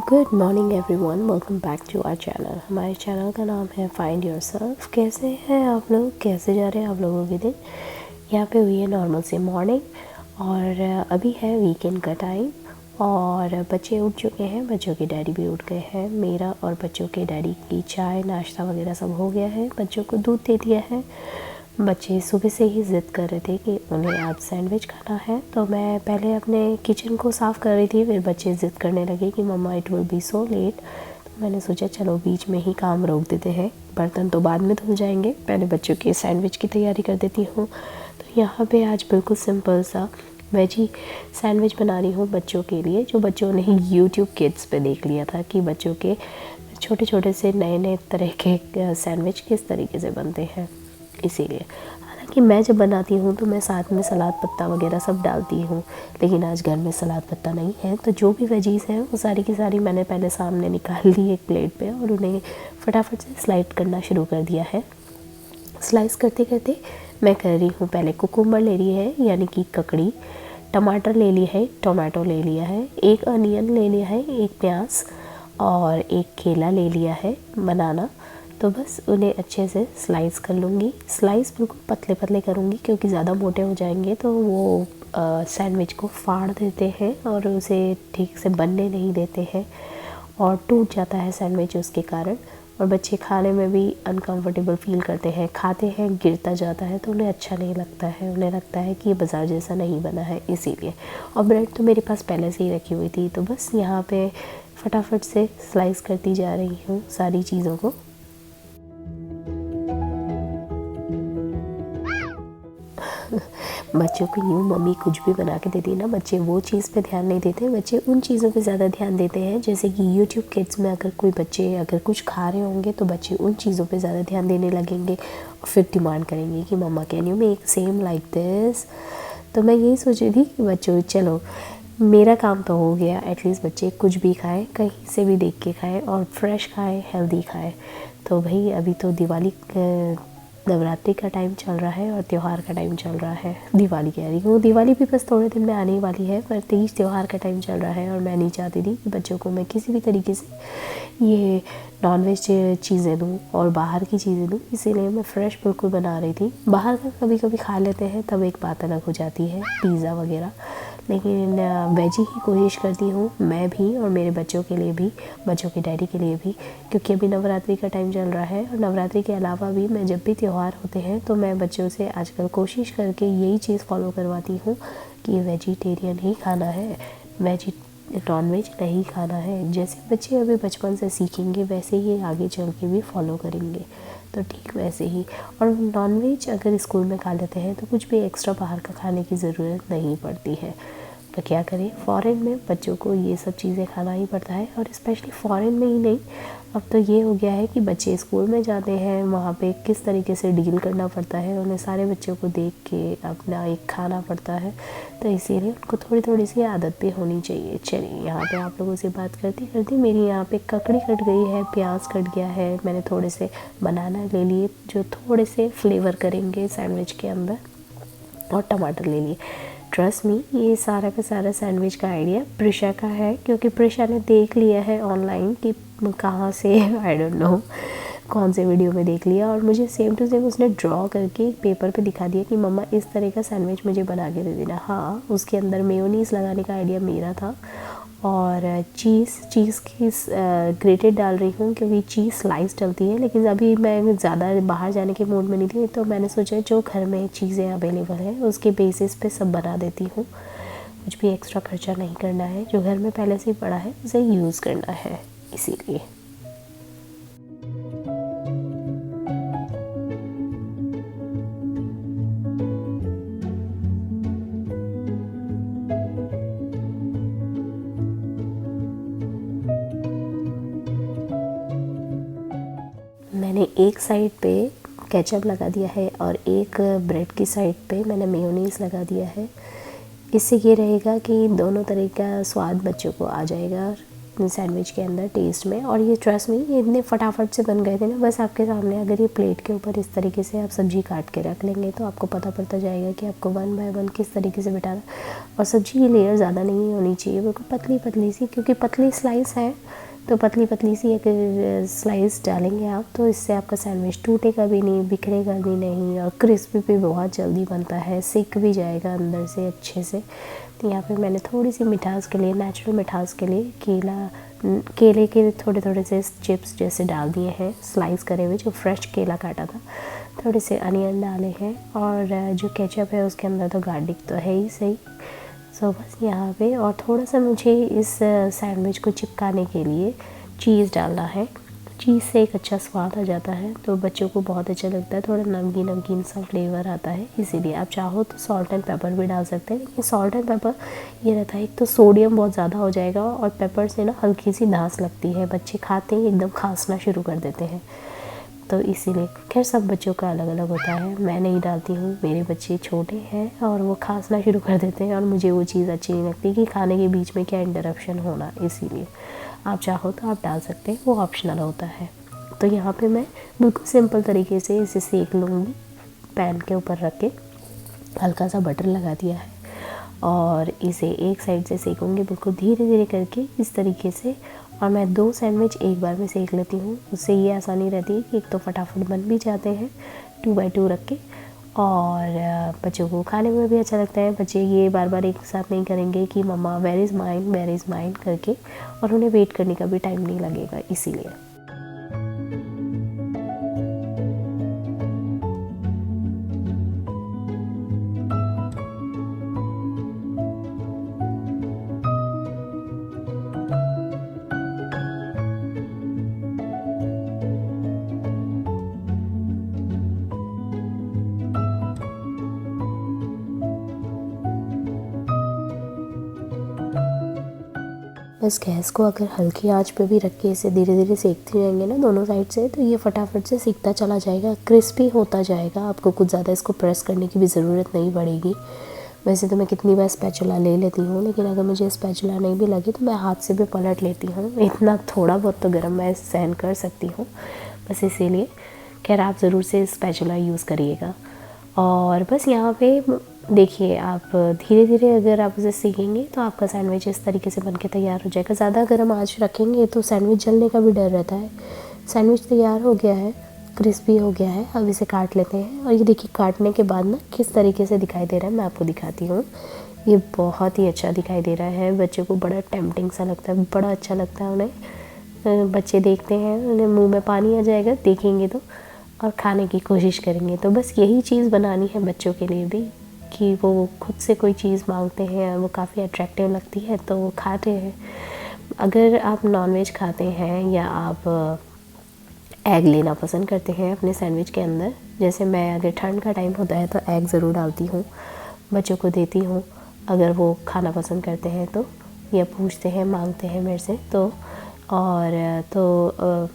Good morning everyone, welcome back to our channel. हमारे channel का नाम है फाइंड योरसेल्फ। कैसे हैं आप लोग? कैसे जा रहे हैं आप लोगों के दिन? यहाँ पे हुई है नॉर्मल से मॉर्निंग और अभी है वीकेंड का टाइम और बच्चे उठ चुके हैं, बच्चों के डैडी भी उठ गए हैं। मेरा और बच्चों के डैडी की चाय नाश्ता वगैरह सब हो गया है। बच्चों को दूध दे दिया है। बच्चे सुबह से ही ज़िद कर रहे थे कि उन्हें आज सैंडविच खाना है, तो मैं पहले अपने किचन को साफ़ कर रही थी। फिर बच्चे ज़िद करने लगे कि mama it will be so late. तो मैंने सोचा चलो बीच में ही काम रोक देते हैं, बर्तन तो बाद में धुल जाएंगे, पहले बच्चों के सैंडविच की तैयारी कर देती हूँ। तो यहाँ पे आज बिल्कुल सिंपल सा वेजी सैंडविच बना रही हूँ बच्चों के लिए, जो बच्चों ने यूट्यूब किड्स पे देख लिया था कि बच्चों के छोटे छोटे से नए नए तरह के सैंडविच किस तरीके से बनते हैं। इसीलिए हालांकि मैं जब बनाती हूँ तो मैं साथ में सलाद पत्ता वगैरह सब डालती हूँ, लेकिन आज घर में सलाद पत्ता नहीं है, तो जो भी वेजीज़ हैं वो सारी की सारी मैंने पहले सामने निकाल ली एक प्लेट पे और उन्हें फटाफट से स्लाइड करना शुरू कर दिया है। स्लाइस करते करते मैं कर रही हूँ, पहले कुकुम्बर ले रही है यानी कि ककड़ी, टमाटर ले लिया है, टोमेटो ले लिया है, एक अनियन ले लिया है, एक प्याज और एक केला ले लिया है, बनाना। तो बस उन्हें अच्छे से स्लाइस कर लूँगी। स्लाइस बिल्कुल पतले पतले करूँगी क्योंकि ज़्यादा मोटे हो जाएंगे तो वो सैंडविच को फाड़ देते हैं और उसे ठीक से बनने नहीं देते हैं और टूट जाता है सैंडविच उसके कारण। और बच्चे खाने में भी अनकंफर्टेबल फील करते हैं, खाते हैं गिरता जाता है तो उन्हें अच्छा नहीं लगता है, उन्हें लगता है कि ये बाज़ार जैसा नहीं बना है, इसीलिए। और ब्रेड तो मेरे पास पहले से ही रखी हुई थी, तो बस यहाँ पे फटाफट से स्लाइस करती जा रही हूँ सारी चीज़ों को। बच्चों को यूँ मम्मी कुछ भी बना के देती है ना, बच्चे वो चीज़ पे ध्यान नहीं देते, बच्चे उन चीज़ों पे ज़्यादा ध्यान देते हैं। जैसे कि यूट्यूब किड्स में अगर कोई बच्चे अगर कुछ खा रहे होंगे तो बच्चे उन चीज़ों पे ज़्यादा ध्यान देने लगेंगे और फिर डिमांड करेंगे कि mama can you make same like this. तो मैं यही सोच रही थी कि बच्चों चलो मेरा काम तो हो गया, एटलीस्ट बच्चे कुछ भी खाएँ, कहीं से भी देख के खाएँ और फ्रेश खाएँ, हेल्दी खाएँ। तो भाई अभी तो दिवाली नवरात्रि का टाइम चल रहा है और त्यौहार का टाइम चल रहा है। दिवाली कह रही हूँ, दिवाली भी बस थोड़े दिन में आने ही वाली है, पर तीज त्यौहार का टाइम चल रहा है और मैं नहीं चाहती थी कि बच्चों को मैं किसी भी तरीके से ये नॉनवेज चीज़ें दूँ और बाहर की चीज़ें दूँ, इसीलिए मैं फ़्रेश बिल्कुल बना रही थी। बाहर का कभी कभी खा लेते हैं तब एक बात अलग हो जाती है, पिज़्ज़ा वगैरह, लेकिन वेजी ही कोशिश करती हूँ मैं भी और मेरे बच्चों के लिए भी, बच्चों के डैडी के लिए भी, क्योंकि अभी नवरात्रि का टाइम चल रहा है। और नवरात्रि के अलावा भी मैं जब भी त्यौहार होते हैं तो मैं बच्चों से आजकल कोशिश करके यही चीज़ फॉलो करवाती हूँ कि वेजिटेरियन ही खाना है, नॉनवेज नहीं खाना है। जैसे बच्चे अभी बचपन से सीखेंगे वैसे ही आगे चल के भी फॉलो करेंगे, तो ठीक वैसे ही। और नॉनवेज अगर स्कूल में खा लेते हैं तो कुछ भी एक्स्ट्रा बाहर का खाने की ज़रूरत नहीं पड़ती है। तो क्या करें, फ़ॉरेन में बच्चों को ये सब चीज़ें खाना ही पड़ता है। और स्पेशली फ़ॉरेन में ही नहीं, अब तो ये हो गया है कि बच्चे स्कूल में जाते हैं, वहाँ पे किस तरीके से डील करना पड़ता है, उन्हें सारे बच्चों को देख के अपना एक खाना पड़ता है, तो इसीलिए उनको थोड़ी थोड़ी सी आदत भी होनी चाहिए। चलिए यहाँ पे आप लोगों से बात करती करती मेरी यहाँ पे ककड़ी कट गई है, प्याज कट गया है, मैंने थोड़े से बनाना ले लिए जो थोड़े से फ्लेवर करेंगे सैंडविच के अंदर, और टमाटर ले लिए। ट्रस्ट मी, ये सारा का सारा सैंडविच का आइडिया प्रिशा का है, क्योंकि प्रिशा ने देख लिया है ऑनलाइन कि कहाँ से आई डोंट नो कौन से वीडियो में देख लिया, और मुझे सेम टू सेम उसने ड्रॉ करके पेपर पे दिखा दिया कि मम्मा इस तरह का सैंडविच मुझे बना के दे देना। हाँ, उसके अंदर मेयोनीज़ लगाने का आइडिया मेरा था और चीज़ की ग्रेटेड डाल रही हूँ क्योंकि चीज़ स्लाइस डलती है, लेकिन अभी मैं ज़्यादा बाहर जाने के मूड में नहीं थी, तो मैंने सोचा जो घर में चीज़ें अवेलेबल हैं उसके बेसिस पे सब बना देती हूँ। कुछ भी एक्स्ट्रा खर्चा नहीं करना है, जो घर में पहले से ही पड़ा है उसे यूज़ करना है, इसीलिए। मैंने एक साइड पे केचप लगा दिया है और एक ब्रेड की साइड पे मैंने मेयोनीज़ लगा दिया है। इससे ये रहेगा कि दोनों तरह का स्वाद बच्चों को आ जाएगा। सैंडविच के अंदर टेस्ट में। और ये ट्रस्ट में ये इतने फटाफट से बन गए थे ना, बस आपके सामने अगर ये प्लेट के ऊपर इस तरीके से आप सब्ज़ी काट के रख लेंगे तो आपको पता पड़ता जाएगा कि आपको 1 बाय 1 किस तरीके से बिठाना। और सब्ज़ी की लेयर ज़्यादा नहीं होनी चाहिए, बिल्कुल पतली पतली सी, क्योंकि पतली स्लाइस है तो पतली पतली सी अगर स्लाइस डालेंगे आप तो इससे आपका सैंडविच टूटेगा भी नहीं, बिखरेगा भी नहीं, और क्रिस्पी भी बहुत जल्दी बनता है, सिक भी जाएगा अंदर से अच्छे से। तो यहाँ पे मैंने थोड़ी सी मिठास के लिए, नेचुरल मिठास के लिए केले के थोड़े थोड़े से चिप्स जैसे डाल दिए हैं, स्लाइस करे हुए, जो फ्रेश केला काटा था। थोड़े से अनियन डाले हैं, और जो केचप है उसके अंदर तो गार्लिक तो है ही सही। सो बस यहाँ पे, और थोड़ा सा मुझे इस सैंडविच को चिपकाने के लिए चीज़ डालना है। चीज़ से एक अच्छा स्वाद आ जाता है, तो बच्चों को बहुत अच्छा लगता है, थोड़ा नमकीन नमकीन सा फ्लेवर आता है। इसीलिए आप चाहो तो सॉल्ट एंड पेपर भी डाल सकते हैं, लेकिन सॉल्ट एंड पेपर ये रहता है, एक तो सोडियम बहुत ज़्यादा हो जाएगा, और पेपर से ना हल्की सी धांस लगती है, बच्चे खाते ही एकदम खांसना शुरू कर देते हैं। तो इसीलिए खैर सब बच्चों का अलग अलग होता है, मैं नहीं डालती हूँ, मेरे बच्चे छोटे हैं और वो खांसना शुरू कर देते हैं, और मुझे वो चीज़ अच्छी नहीं लगती कि खाने के बीच में क्या इंटरप्शन होना। इसीलिए आप चाहो तो आप डाल सकते हैं, वो ऑप्शनल होता है। तो यहाँ पे मैं बिल्कुल सिंपल तरीके से इसे सेक लूँगी, पैन के ऊपर रख के हल्का सा बटर लगा दिया है, और इसे एक साइड से सेकूँगी बिल्कुल धीरे धीरे करके इस तरीके से। और मैं 2 सैंडविच एक बार में सेक लेती हूँ, उससे ये आसानी रहती है कि एक तो फटाफट बन भी जाते हैं 2 बाय 2 रख के, और बच्चों को खाने में भी अच्छा लगता है। बच्चे ये बार बार एक साथ नहीं करेंगे कि मम्मा वेयर इज़ माइन करके, और उन्हें वेट करने का भी टाइम नहीं लगेगा इसीलिए। बस गैस को अगर हल्की आंच पे भी रख के इसे धीरे धीरे सेकते जाएंगे ना दोनों साइड से, तो ये फटाफट से सीखता चला जाएगा, क्रिस्पी होता जाएगा। आपको कुछ ज़्यादा इसको प्रेस करने की भी ज़रूरत नहीं पड़ेगी। वैसे तो मैं कितनी बार स्पैचुला ले लेती हूँ, लेकिन अगर मुझे स्पैचुला नहीं भी लगी तो मैं हाथ से भी पलट लेती हूँ, इतना थोड़ा बहुत तो गर्म मैं सहन कर सकती हूँ। बस इसीलिए खैर आप ज़रूर से स्पैचुला यूज़ करिएगा। और बस यहाँ पे देखिए, आप धीरे धीरे अगर आप इसे सीखेंगे तो आपका सैंडविच इस तरीके से बनके तैयार हो जाएगा। ज़्यादा गर्म आंच रखेंगे तो सैंडविच जलने का भी डर रहता है। सैंडविच तैयार हो गया है, क्रिस्पी हो गया है, अब इसे काट लेते हैं। और ये देखिए काटने के बाद ना किस तरीके से दिखाई दे रहा है, मैं आपको दिखाती हूँ। ये बहुत ही अच्छा दिखाई दे रहा है, बच्चों को बड़ा टेम्पटिंग सा लगता है, बड़ा अच्छा लगता है उन्हें। बच्चे देखते हैं, उन्हें मुँह में पानी आ जाएगा देखेंगे तो, और खाने की कोशिश करेंगे। तो बस यही चीज़ बनानी है बच्चों के लिए भी, कि वो खुद से कोई चीज़ मांगते हैं और वो काफ़ी अट्रैक्टिव लगती है तो वो खाते हैं। अगर आप नॉनवेज खाते हैं या आप एग लेना पसंद करते हैं अपने सैंडविच के अंदर, जैसे मैं अगर ठंड का टाइम होता है तो एग ज़रूर डालती हूँ, बच्चों को देती हूँ अगर वो खाना पसंद करते हैं तो, या पूछते हैं मांगते हैं मेरे से तो। और तो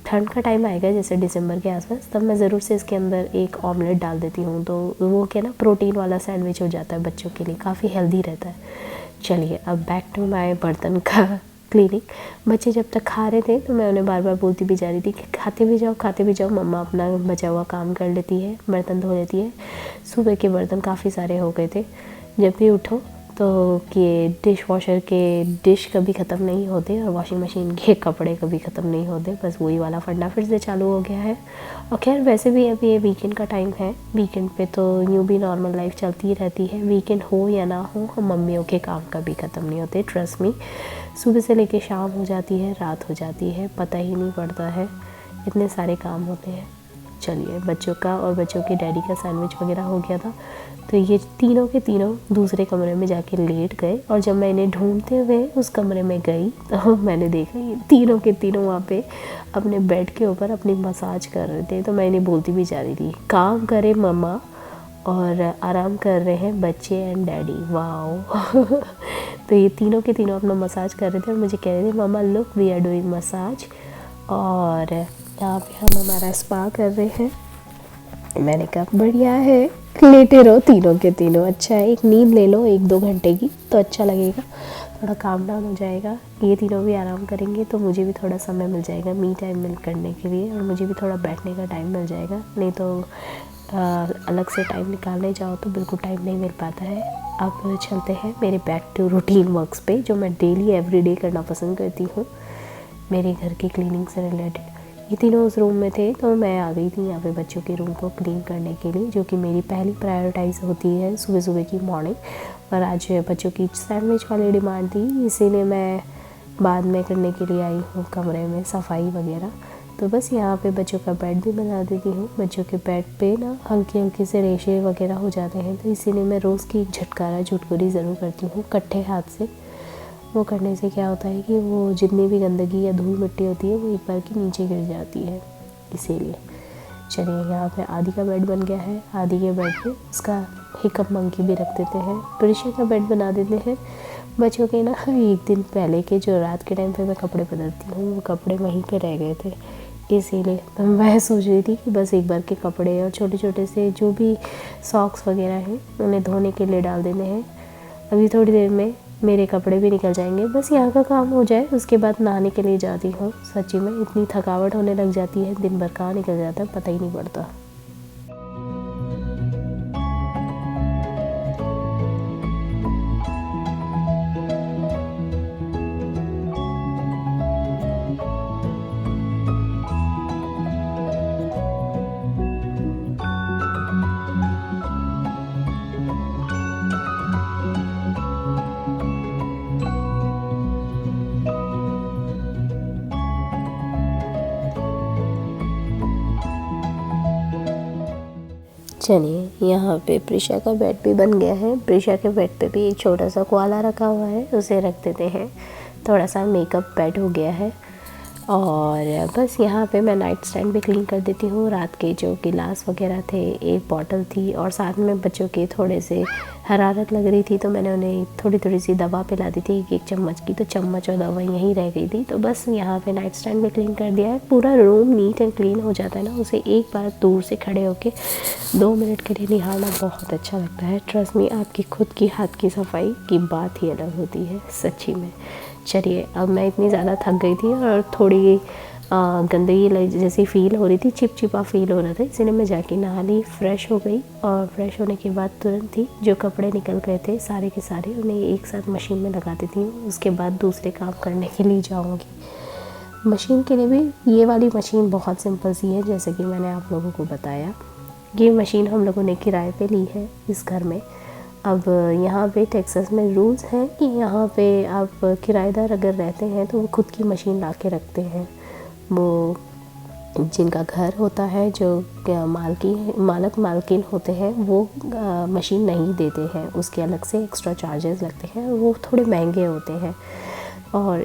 ठंड का टाइम आएगा जैसे दिसंबर के आसपास, तब मैं ज़रूर से इसके अंदर एक ऑमलेट डाल देती हूँ, तो वो क्या ना प्रोटीन वाला सैंडविच हो जाता है बच्चों के लिए, काफ़ी हेल्दी रहता है। चलिए अब बैक टू माय बर्तन का क्लीनिंग। बच्चे जब तक खा रहे थे तो मैं उन्हें बार बार बोलती भी जा रही थी कि खाते भी जाओ, मम्मा अपना बचा हुआ काम कर लेती है, बर्तन धो लेती है। सुबह के बर्तन काफ़ी सारे हो गए थे, जब भी उठो तो कि डिश वॉशर के डिश कभी ख़त्म नहीं होते और वॉशिंग मशीन के कपड़े कभी ख़त्म नहीं होते, बस वही वाला फंडा फिर से चालू हो गया है। और खैर वैसे भी अभी ये वीकेंड का टाइम है, वीकेंड पे तो यूँ भी नॉर्मल लाइफ चलती रहती है, वीकेंड हो या ना हो, हम मम्मियों के काम कभी ख़त्म नहीं होते, ट्रस्ट मी। सुबह से लेके शाम हो जाती है, रात हो जाती है, पता ही नहीं पड़ता है, इतने सारे काम होते हैं। चलिए बच्चों का और बच्चों के डैडी का सैंडविच वगैरह हो गया था, तो ये तीनों के तीनों दूसरे कमरे में जाके लेट गए। और जब मैं इन्हें ढूंढते हुए उस कमरे में गई तो मैंने देखा ये तीनों के तीनों वहाँ पे अपने बेड के ऊपर अपनी मसाज कर रहे थे। तो मैं इन्हें बोलती भी जा रही थी, काम करे मम्मा और आराम कर रहे हैं बच्चे एंड डैडी, वाओ। तो ये तीनों के तीनों अपना मसाज कर रहे थे और मुझे कह रहे थे mama look we are doing massage, और यहाँ पे हम हमारा स्पा कर रहे हैं। मैंने कहा बढ़िया है, लेटे रहो तीनों के तीनों, अच्छा है, एक नींद ले लो 1-2 घंटे की तो अच्छा लगेगा। थोड़ा काम डाउन हो जाएगा, ये तीनों भी आराम करेंगे तो मुझे भी थोड़ा समय मिल जाएगा मी टाइम मिल करने के लिए, और मुझे भी थोड़ा बैठने का टाइम मिल जाएगा। नहीं तो अलग से टाइम निकालने जाओ तो बिल्कुल टाइम नहीं मिल पाता है। अब चलते हैं मेरे बैक टू रूटीन वर्क्स पे, जो मैं डेली एवरीडे करना पसंद करती हूँ, मेरे घर की क्लीनिंग से रिलेटेड। ये तीनों उस रूम में थे तो मैं आ गई थी यहाँ पे बच्चों के रूम को क्लीन करने के लिए, जो कि मेरी पहली प्रायोरिटाइज होती है सुबह सुबह की मॉर्निंग। और आज बच्चों की सैंडविच वाली डिमांड थी, इसीलिए मैं बाद में करने के लिए आई हूँ कमरे में सफाई वगैरह। तो बस यहाँ पे बच्चों का बेड भी बना देती हूँ। बच्चों के बेड पे ना हल्के हल्के से रेशे वगैरह हो जाते हैं, तो इसीलिए मैं रोज़ की एक झटकारा झुटकुरी ज़रूर करती हूँ कट्ठे हाथ से। वो करने से क्या होता है कि वो जितनी भी गंदगी या धूल मिट्टी होती है वो एक बार के नीचे गिर जाती है, इसीलिए। चलिए यहाँ पे आदि का बेड बन गया है, आदि के बेड पे उसका हिकअप मंकी भी रख देते हैं। प्रिशा का बेड बना देते हैं। बच्चों के ना एक दिन पहले के जो रात के टाइम पे मैं कपड़े बदलती हूँ वो कपड़े वहीं पे रह गए थे, इसीलिए तो मैं सोच रही थी कि बस एक बार के कपड़े और छोटे छोटे से जो भी सॉक्स वगैरह हैं उन्हें धोने के लिए डाल देने हैं। अभी थोड़ी देर में मेरे कपड़े भी निकल जाएंगे, बस यहाँ का काम हो जाए उसके बाद नहाने के लिए जाती हूँ। सच्ची में इतनी थकावट होने लग जाती है, दिन भर कहाँ निकल जाता है पता ही नहीं पड़ता। चलिए यहाँ पे प्रिशा का बेड भी बन गया है। प्रिशा के बेड पे भी एक छोटा सा कोआला रखा हुआ है, उसे रख देते हैं। थोड़ा सा मेकअप बेड हो गया है। और बस यहाँ पे मैं नाइट स्टैंड भी क्लीन कर देती हूँ। रात के जो गिलास वगैरह थे, एक बॉटल थी, और साथ में बच्चों के थोड़े से हरारत लग रही थी तो मैंने उन्हें थोड़ी थोड़ी सी दवा पिला दी थी, एक चम्मच की, तो चम्मच और दवा यहीं रह गई थी। तो बस यहाँ पे नाइट स्टैंड भी क्लीन कर दिया है। पूरा रूम नीट एंड क्लीन हो जाता है ना, उसे एक बार दूर से खड़े होके 2 मिनट के लिए निहारना बहुत अच्छा लगता है। ट्रस्ट मी, आपकी खुद की हाथ की सफाई की बात ही अलग होती है सच्ची में। चलिए अब मैं इतनी ज़्यादा थक गई थी और थोड़ी गंदगी जैसी फ़ील हो रही थी, चिपचिपा फ़ील हो रहा था, इसलिए मैं जाके नहा ली, फ़्रेश हो गई। और फ्रेश होने के बाद तुरंत ही जो कपड़े निकल गए थे सारे के सारे उन्हें एक साथ मशीन में लगा देती हूँ। उसके बाद दूसरे काम करने के लिए जाऊँगी। मशीन के लिए भी ये वाली मशीन बहुत सिंपल सी है, जैसे कि मैंने आप लोगों को बताया। ये मशीन हम लोगों ने किराए पे ली है इस घर में। अब यहाँ पे टेक्सास में रूल्स हैं कि यहाँ पे आप किराएदार अगर रहते हैं तो वो खुद की मशीन ला के रखते हैं। वो जिनका घर होता है, जो मालक मालकिन होते हैं, वो मशीन नहीं देते हैं, उसके अलग से एक्स्ट्रा चार्जेस लगते हैं, वो थोड़े महंगे होते हैं। और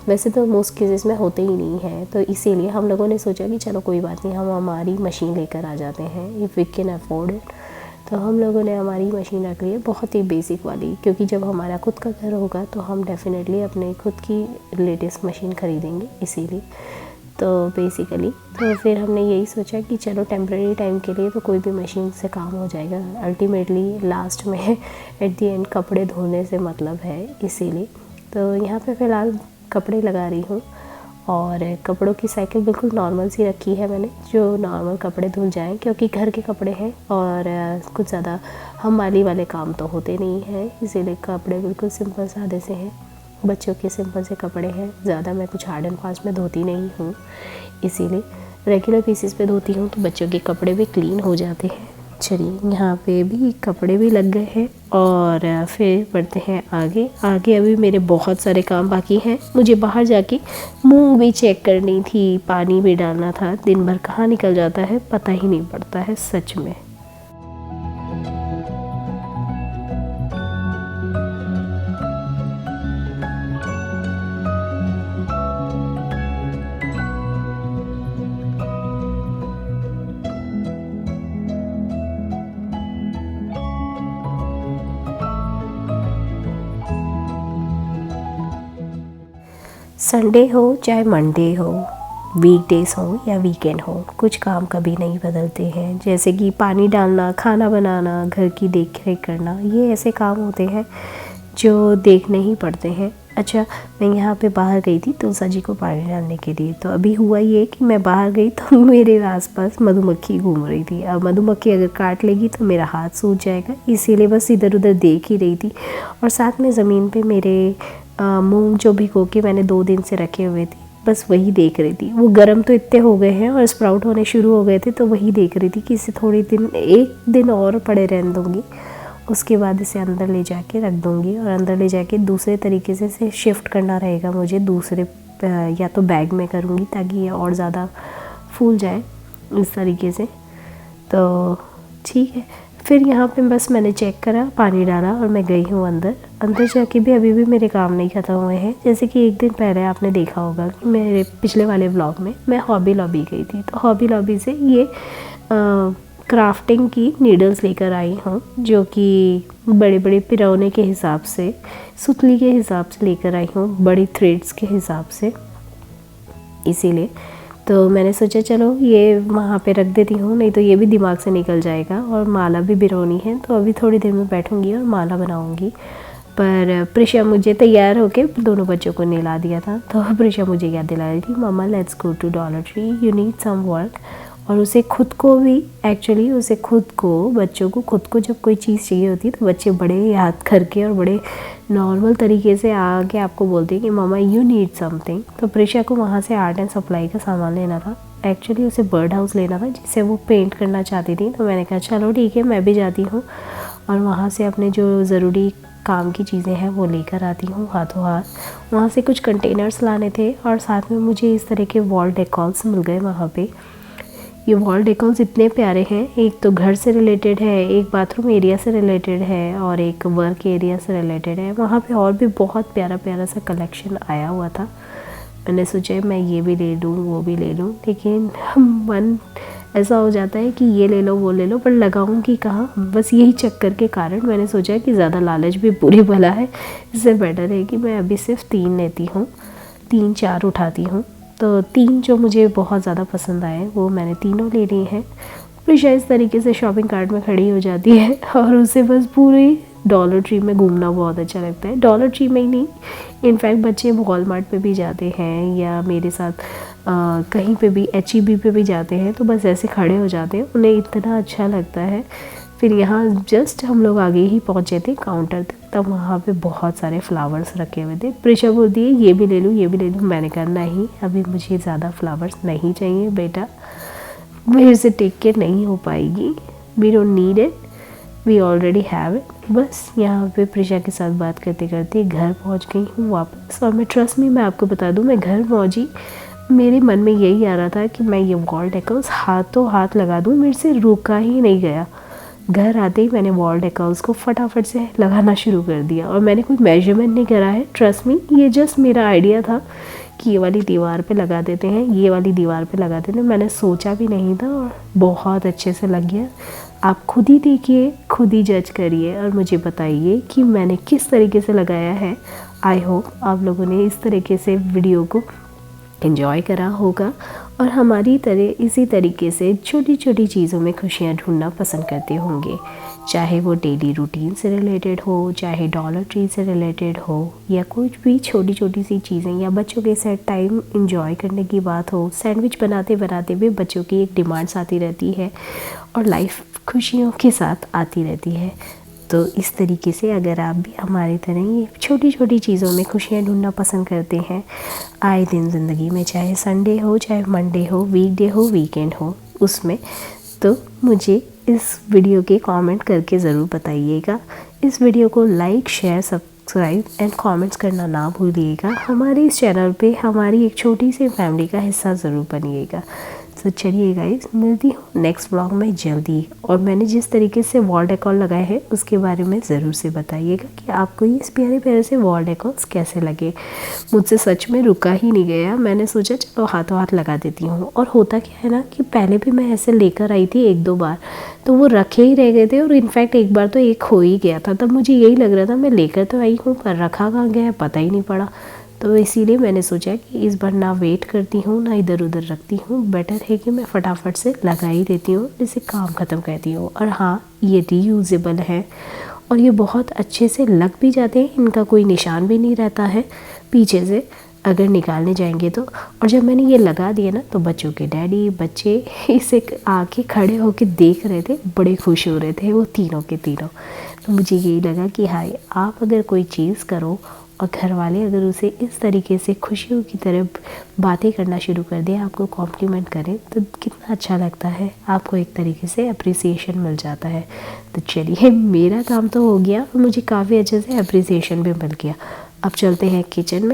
वैसे तो मोस्ट केसेस में होते ही नहीं हैं, तो इसीलिए हम लोगों ने सोचा कि चलो कोई बात नहीं, हम हमारी मशीन लेकर आ जाते हैं, if we can afford it. तो हम लोगों ने हमारी मशीन रख ली है, बहुत ही बेसिक वाली, क्योंकि जब हमारा खुद का घर होगा तो हम डेफ़िनेटली अपने खुद की लेटेस्ट मशीन ख़रीदेंगे, इसीलिए। तो बेसिकली तो फिर हमने यही सोचा कि चलो टेम्प्रेरी टाइम के लिए तो कोई भी मशीन से काम हो जाएगा। अल्टीमेटली लास्ट में एट द एंड कपड़े धोने से मतलब है, इसीलिए। तो यहाँ पे फ़िलहाल कपड़े लगा रही हूँ, और कपड़ों की साइकिल बिल्कुल नॉर्मल सी रखी है मैंने, जो नॉर्मल कपड़े धुल जाएं, क्योंकि घर के कपड़े हैं और कुछ ज़्यादा हमाली वाले काम तो होते नहीं हैं, इसीलिए कपड़े बिल्कुल सिंपल सादे से हैं। बच्चों के सिंपल से कपड़े हैं, ज़्यादा मैं कुछ हार्ड एंड फास्ट में धोती नहीं हूँ, इसीलिए रेगुलर पीसेस पे धोती हूँ तो बच्चों के कपड़े भी क्लीन हो जाते हैं। चलिए यहाँ पे भी कपड़े भी लग गए हैं, और फिर बढ़ते हैं आगे। अभी मेरे बहुत सारे काम बाकी हैं। मुझे बाहर जाके मूंग भी चेक करनी थी, पानी भी डालना था। दिन भर कहाँ निकल जाता है पता ही नहीं पड़ता है सच में। संडे हो चाहे मंडे हो, वीकडेज हो या वीकेंड हो, कुछ काम कभी नहीं बदलते हैं। जैसे कि पानी डालना, खाना बनाना, घर की देख रेख करना, ये ऐसे काम होते हैं जो देखने ही पड़ते हैं। अच्छा, मैं यहाँ पे बाहर गई थी तुलसा जी को पानी डालने के लिए। तो अभी हुआ ये कि मैं बाहर गई तो मेरे आसपास मधुमक्खी घूम रही थी। अब मधुमक्खी अगर काट लेगी तो मेरा हाथ सूज जाएगा, इसीलिए बस इधर उधर देख ही रही थी। और साथ में ज़मीन पे मेरे मूंग जो भिगो के मैंने 2 दिन से रखे हुए थे, बस वही देख रही थी। वो गर्म तो इतने हो गए हैं और स्प्राउट होने शुरू हो गए थे, तो वही देख रही थी कि इसे थोड़ी दिन 1 दिन और पड़े रहने दूँगी, उसके बाद इसे अंदर ले जाके रख दूँगी। और अंदर ले जाके दूसरे तरीके से इसे शिफ्ट करना रहेगा मुझे, दूसरे या तो बैग में करूँगी ताकि ये और ज़्यादा फूल जाए इस तरीके से। तो ठीक है, फिर यहाँ पे बस मैंने चेक करा, पानी डाला और मैं गई हूँ अंदर जाके भी अभी भी मेरे काम नहीं ख़त्म हुए हैं। जैसे कि एक दिन पहले आपने देखा होगा कि मेरे पिछले वाले व्लॉग में मैं हॉबी लॉबी गई थी, तो हॉबी लॉबी से ये क्राफ्टिंग की नीडल्स लेकर आई हूँ, जो कि बड़े बड़े पिरौने के हिसाब से, सुतली के हिसाब से लेकर आई हूँ, बड़ी थ्रेड्स के हिसाब से। इसीलिए तो मैंने सोचा चलो ये वहाँ पे रख देती हूँ, नहीं तो ये भी दिमाग से निकल जाएगा। और माला भी बिरोनी है, तो अभी थोड़ी देर में बैठूँगी और माला बनाऊँगी। पर प्रिशा मुझे तैयार होके दोनों बच्चों को नहला दिया था, तो प्रिशा मुझे याद दिला रही थी, mama let's go to Dollar Tree, you need some work. और उसे खुद को भी एक्चुअली बच्चों को खुद को जब कोई चीज़ चाहिए होती है तो बच्चे बड़े याद करके और बड़े नॉर्मल तरीके से आके आपको बोलते हैं कि मामा यू नीड समथिंग। तो प्रिशा को वहाँ से आर्ट एंड सप्लाई का सामान लेना था, एक्चुअली उसे बर्ड हाउस लेना था जिसे वो पेंट करना चाहती थी। तो मैंने कहा चलो ठीक है, मैं भी जाती हूँ और वहाँ से अपने जो ज़रूरी काम की चीज़ें हैं वो लेकर आती हूँ हाथों हाथ। वहाँ से कुछ कंटेनर्स लाने थे और साथ में मुझे इस तरह के वॉल डेकोर्स मिल गए वहाँ पे। ये वॉल डेकोर्स इतने प्यारे हैं, एक तो घर से रिलेटेड है, एक बाथरूम एरिया से रिलेटेड है और एक वर्क एरिया से रिलेटेड है। वहाँ पे और भी बहुत प्यारा प्यारा सा कलेक्शन आया हुआ था। मैंने सोचा मैं ये भी ले लूँ वो भी ले लूँ, लेकिन मन ऐसा हो जाता है कि ये ले लो वो ले लो, पर लगाऊंगी कहाँ। बस यही चक्कर के कारण मैंने सोचा कि ज़्यादा लालच भी बुरी भला है, इससे बेटर है कि मैं अभी सिर्फ 3 लेती हूँ, 3-4 उठाती हूँ। तो 3 जो मुझे बहुत ज़्यादा पसंद आए वो मैंने तीनों ले लिए हैं। प्रिशा इस तरीके से शॉपिंग कार्ट में खड़ी हो जाती है और उसे बस पूरी डॉलर ट्री में घूमना बहुत अच्छा लगता है। डॉलर ट्री में ही नहीं, इनफैक्ट बच्चे वॉलमार्ट पे भी जाते हैं या मेरे साथ कहीं पे भी HEB पे भी जाते हैं, तो बस ऐसे खड़े हो जाते हैं, उन्हें इतना अच्छा लगता है। फिर यहाँ जस्ट हम लोग आगे ही पहुँचे थे काउंटर तक, तब वहाँ पे बहुत सारे फ्लावर्स रखे हुए थे। प्रिशा बोलती है ये भी ले लूँ ये भी ले लूँ। मैंने कहा नहीं, अभी मुझे ज़्यादा फ्लावर्स नहीं चाहिए बेटा, मेरे से टेक केयर नहीं हो पाएगी, we don't need it, we already have it. बस यहाँ पे प्रिशा के साथ बात करते करते घर पहुँच गई हूँ वापस। और मैं ट्रस्ट में मैं आपको बता दूँ, मैं घर पहुँची, मेरे मन में यही आ रहा था कि मैं ये वॉल डेकोर्स हाथों हाथ लगा दूँ, मेरे से रुका ही नहीं गया। घर आते ही मैंने वॉल डेकोर्स को फटाफट से लगाना शुरू कर दिया और मैंने कोई मेजरमेंट नहीं करा है, ट्रस्ट मी, ये जस्ट मेरा आइडिया था कि ये वाली दीवार पे लगा देते हैं, ये वाली दीवार पे लगा देते हैं। मैंने सोचा भी नहीं था और बहुत अच्छे से लग गया। आप खुद ही देखिए, खुद ही जज करिए और मुझे बताइए कि मैंने किस तरीके से लगाया है। आई होप आप लोगों ने इस तरीके से वीडियो को एंजॉय करा होगा और हमारी तरह इसी तरीके से छोटी छोटी चीज़ों में खुशियाँ ढूंढना पसंद करते होंगे, चाहे वो डेली रूटीन से रिलेटेड हो, चाहे डॉलर ट्री से रिलेटेड हो, या कुछ भी छोटी छोटी सी चीज़ें, या बच्चों के साथ टाइम एंजॉय करने की बात हो। सैंडविच बनाते बनाते भी बच्चों की एक डिमांड्स आती रहती है और लाइफ खुशियों के साथ आती रहती है। तो इस तरीके से अगर आप भी हमारी तरह ये छोटी छोटी चीज़ों में खुशियाँ ढूंढना पसंद करते हैं आए दिन ज़िंदगी में, चाहे संडे हो, चाहे मंडे हो, वीकडे हो, वीकेंड हो, उसमें, तो मुझे इस वीडियो के कमेंट करके ज़रूर बताइएगा। इस वीडियो को like, share, subscribe and comments करना ना भूलिएगा। हमारे इस चैनल पे हमारी एक छोटी सी फैमिली का हिस्सा ज़रूर बनिएगा। तो चलिए गाइस, मिलती हूँ नेक्स्ट व्लॉग में जल्दी। और मैंने जिस तरीके से वॉल डेकोर लगाए हैं उसके बारे में ज़रूर से बताइएगा कि आपको ये प्यारे प्यारे से वॉल डेकोर्स कैसे लगे। मुझसे सच में रुका ही नहीं गया, मैंने सोचा चलो हाथों हाथ लगा देती हूँ। और होता क्या है ना कि पहले भी मैं ऐसे लेकर आई थी 1-2 बार, तो वो रखे ही रह गए थे और इनफैक्ट एक बार तो एक हो ही गया था। तब मुझे यही लग रहा था मैं लेकर तो आई हूँ पर रखा कहाँ गया है पता ही नहीं पड़ा। तो इसीलिए मैंने सोचा कि इस बार ना वेट करती हूँ ना इधर उधर रखती हूँ, बेटर है कि मैं फटाफट से लगा ही देती हूँ, जिससे काम ख़त्म करती हूँ। और हाँ, ये रीयूजेबल है और ये बहुत अच्छे से लग भी जाते हैं, इनका कोई निशान भी नहीं रहता है पीछे से अगर निकालने जाएंगे तो। और जब मैंने ये लगा दिया ना तो बच्चों के डैडी बच्चे इसे आके खड़े होके देख रहे थे, बड़े खुश हो रहे थे वो तीनों के तीनों। तो मुझे यही लगा कि हाय, आप अगर कोई चीज़ करो और घर वाले अगर उसे इस तरीके से खुशियों की तरह बातें करना शुरू कर दें, आपको कॉम्प्लीमेंट करें, तो कितना अच्छा लगता है, आपको एक तरीके से अप्रिसिएशन मिल जाता है। तो चलिए, मेरा काम तो हो गया और मुझे काफ़ी अच्छे से अप्रिसिएशन भी मिल गया। अब चलते हैं किचन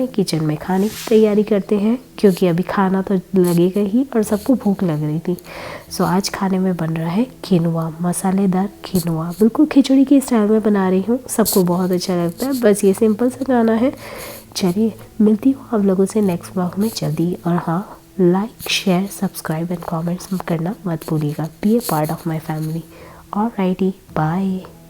में खाने की तैयारी करते हैं, क्योंकि अभी खाना तो लगेगा ही और सबको भूख लग रही थी। सो आज खाने में बन रहा है किनुआ, मसालेदार किनुआ, बिल्कुल खिचड़ी के स्टाइल में बना रही हूँ। सबको बहुत अच्छा लगता है, बस ये सिंपल सा गाना है। चलिए, मिलती हूँ आप लोगों से नेक्स्ट ब्लॉग में जल्दी। और हाँ, like share subscribe and comments करना मत भूलिएगा। Be a part of my family. Alrighty, bye.